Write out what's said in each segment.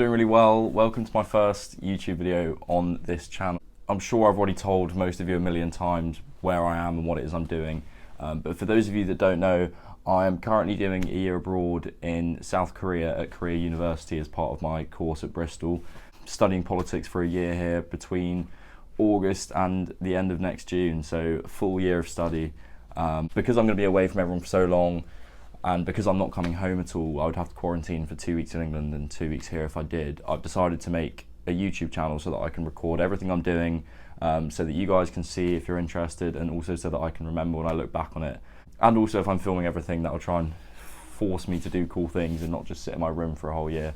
doing really well. Welcome to my first YouTube video on this channel. I'm sure I've already told most of you a million times where I am and what it is I'm doing. But for those of you that don't know, I am currently doing a year abroad in South Korea at Korea University as part of my course at Bristol. Studying politics for a year here between August and the end of next June, so a full year of study. Because I'm going to be away from everyone for so long, and because I'm not coming home at all, I would have to quarantine for 2 weeks in England and 2 weeks here if I did. I've decided to make a YouTube channel so that I can record everything I'm doing, so that you guys can see if you're interested, and also so that I can remember when I look back on it. And also if I'm filming everything, that'll try and force me to do cool things and not just sit in my room for a whole year.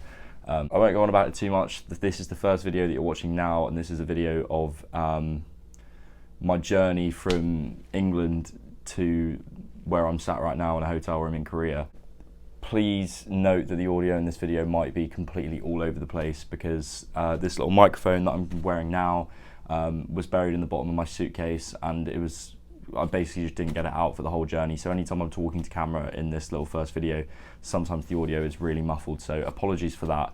I won't go on about it too much. This is the first video that you're watching now, and this is a video of my journey from England to where I'm sat right now in a hotel room in Korea. Please note that the audio in this video might be completely all over the place because this little microphone that I'm wearing now was buried in the bottom of my suitcase, and I basically just didn't get it out for the whole journey. So anytime I'm talking to camera in this little first video, sometimes the audio is really muffled, so apologies for that.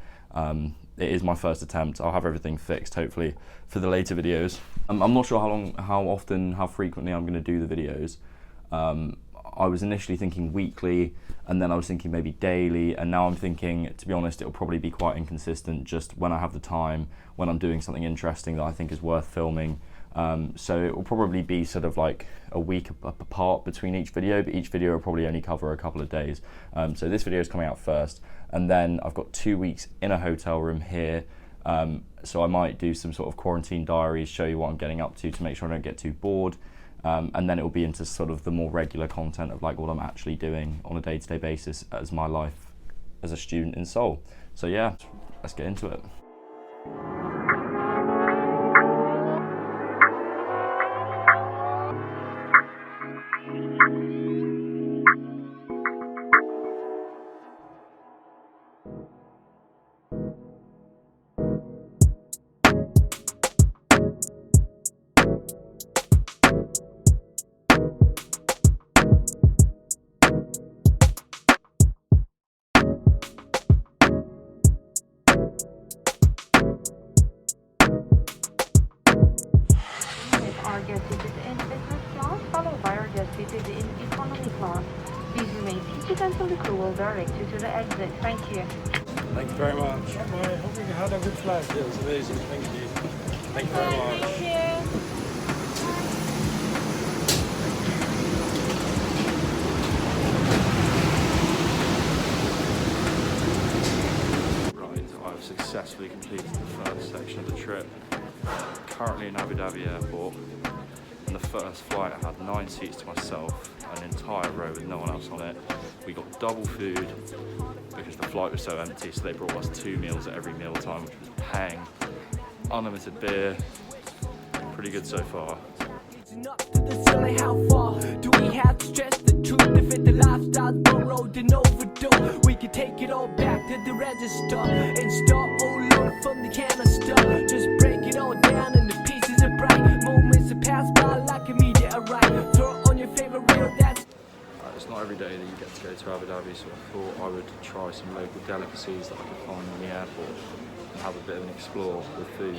It is my first attempt. I'll have everything fixed hopefully for the later videos. I'm not sure how often, how frequently I'm going to do the videos. I was initially thinking weekly, and then I was thinking maybe daily, and now I'm thinking, to be honest, it'll probably be quite inconsistent, just when I have the time, when I'm doing something interesting that I think is worth filming. So it will probably be sort of like a week apart between each video, but each video will probably only cover a couple of days. So this video is coming out first, and then I've got 2 weeks in a hotel room here. So I might do some sort of quarantine diaries, show you what I'm getting up to make sure I don't get too bored. And then it will be into sort of the more regular content of like what I'm actually doing on a day-to-day basis as my life as a student in Seoul. So yeah, let's get into it. Our guest seated in business class, followed by our guest seated in economy class. Please remain seated until the crew will direct you to the exit. Thank you. Thank you very much. I hope you had a good flight. Yeah, it was amazing. Thank you. Thank you very much. Thank you. Right, I've successfully completed the first section of the trip. Currently in Abu Dhabi airport, and the first flight I had 9 seats to myself, an entire row with no one else on it. We got double food because the flight was so empty, so they brought us 2 meals at every meal time, which was paying. Unlimited beer, pretty good so far. Up to the ceiling, how far do we have to stress the truth to fit the lifestyle, no road and overdue? We can take it all back to the register and start all over from the canister. Just break it all down into pieces of bright moments that pass by like a meteorite. Throw on your favorite reel, that's It's not every day that you get to go to Abu Dhabi, so I thought I would try some local delicacies that I could find in the airport and have a bit of an explore with food.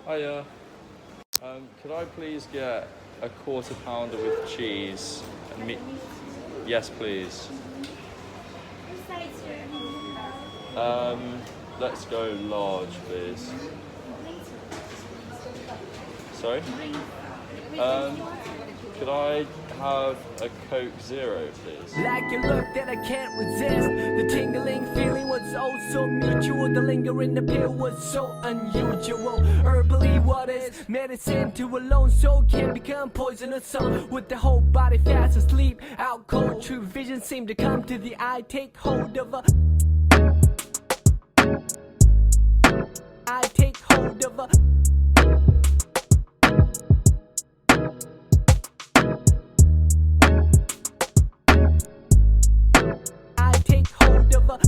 Hiya. Could I please get a quarter pounder with cheese and meat? Yes, please. Let's go large, please. Sorry? Could I have a Coke Zero, please? like a look that I can't resist. The tingling feeling was oh so mutual. The lingering appeal was so unusual. Herbally waters, medicine to a lone soul can become poisonous. So with the whole body fast asleep, out cold, true vision seemed to come to the eye. Take hold of a I take hold of a I take hold of a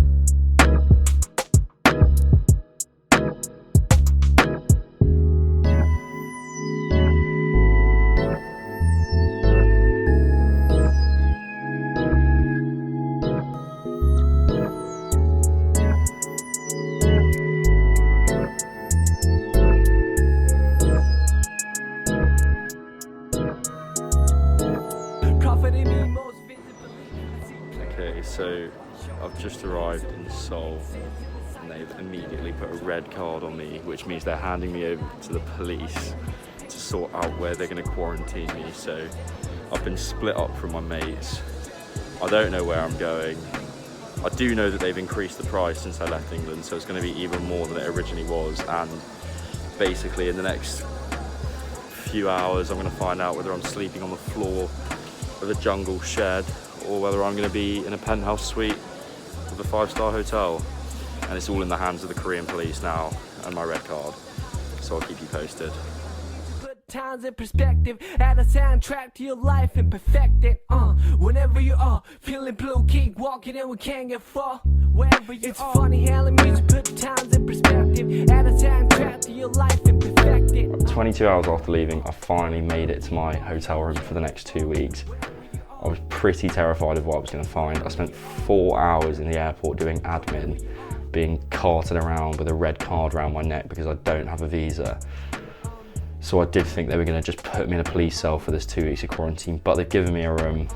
see me most visibly. I see Okay, so I've just arrived in Seoul and they've immediately put a red card on me, which means they're handing me over to the police to sort out where they're going to quarantine me. So I've been split up from my mates. I don't know where I'm going. I do know that they've increased the price since I left England, so it's going to be even more than it originally was, and basically in the next few hours I'm going to find out whether I'm sleeping on the floor of a jungle shed or whether I'm going to be in a penthouse suite of a 5-star hotel. And it's all in the hands of the Korean police now and my red card, so I'll keep you posted. put times in perspective, add a soundtrack to your life and perfect it. Whenever you are feeling blue, keep walking and we can't get far. Wherever you it's are. Funny how the music put times in perspective, add a soundtrack to your life and perfect it. 22 hours after leaving, I finally made it to my hotel room for the next 2 weeks. I was pretty terrified of what I was going to find. I spent 4 hours in the airport doing admin, being carted around with a red card around my neck because I don't have a visa. So I did think they were going to just put me in a police cell for this 2 weeks of quarantine, but they've given me a room.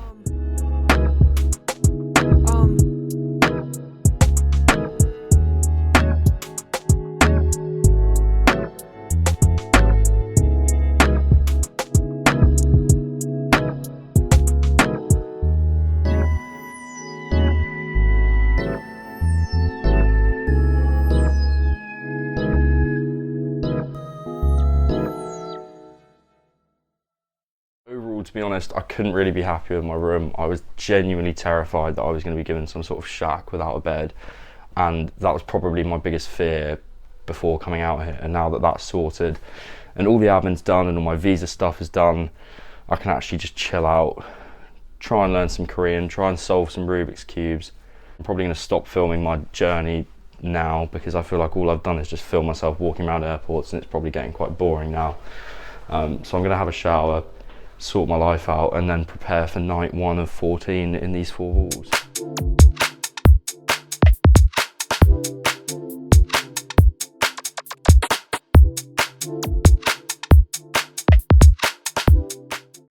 Overall, to be honest, I couldn't really be happy with my room. I was genuinely terrified that I was going to be given some sort of shack without a bed, and that was probably my biggest fear before coming out here. And now that that's sorted and all the admin's done and all my visa stuff is done, I can actually just chill out, try and learn some Korean, try and solve some Rubik's Cubes. I'm probably going to stop filming my journey now because I feel like all I've done is just film myself walking around airports, and it's probably getting quite boring now. So I'm going to have a shower, sort my life out, and then prepare for night 1 of 14 in these 4 walls.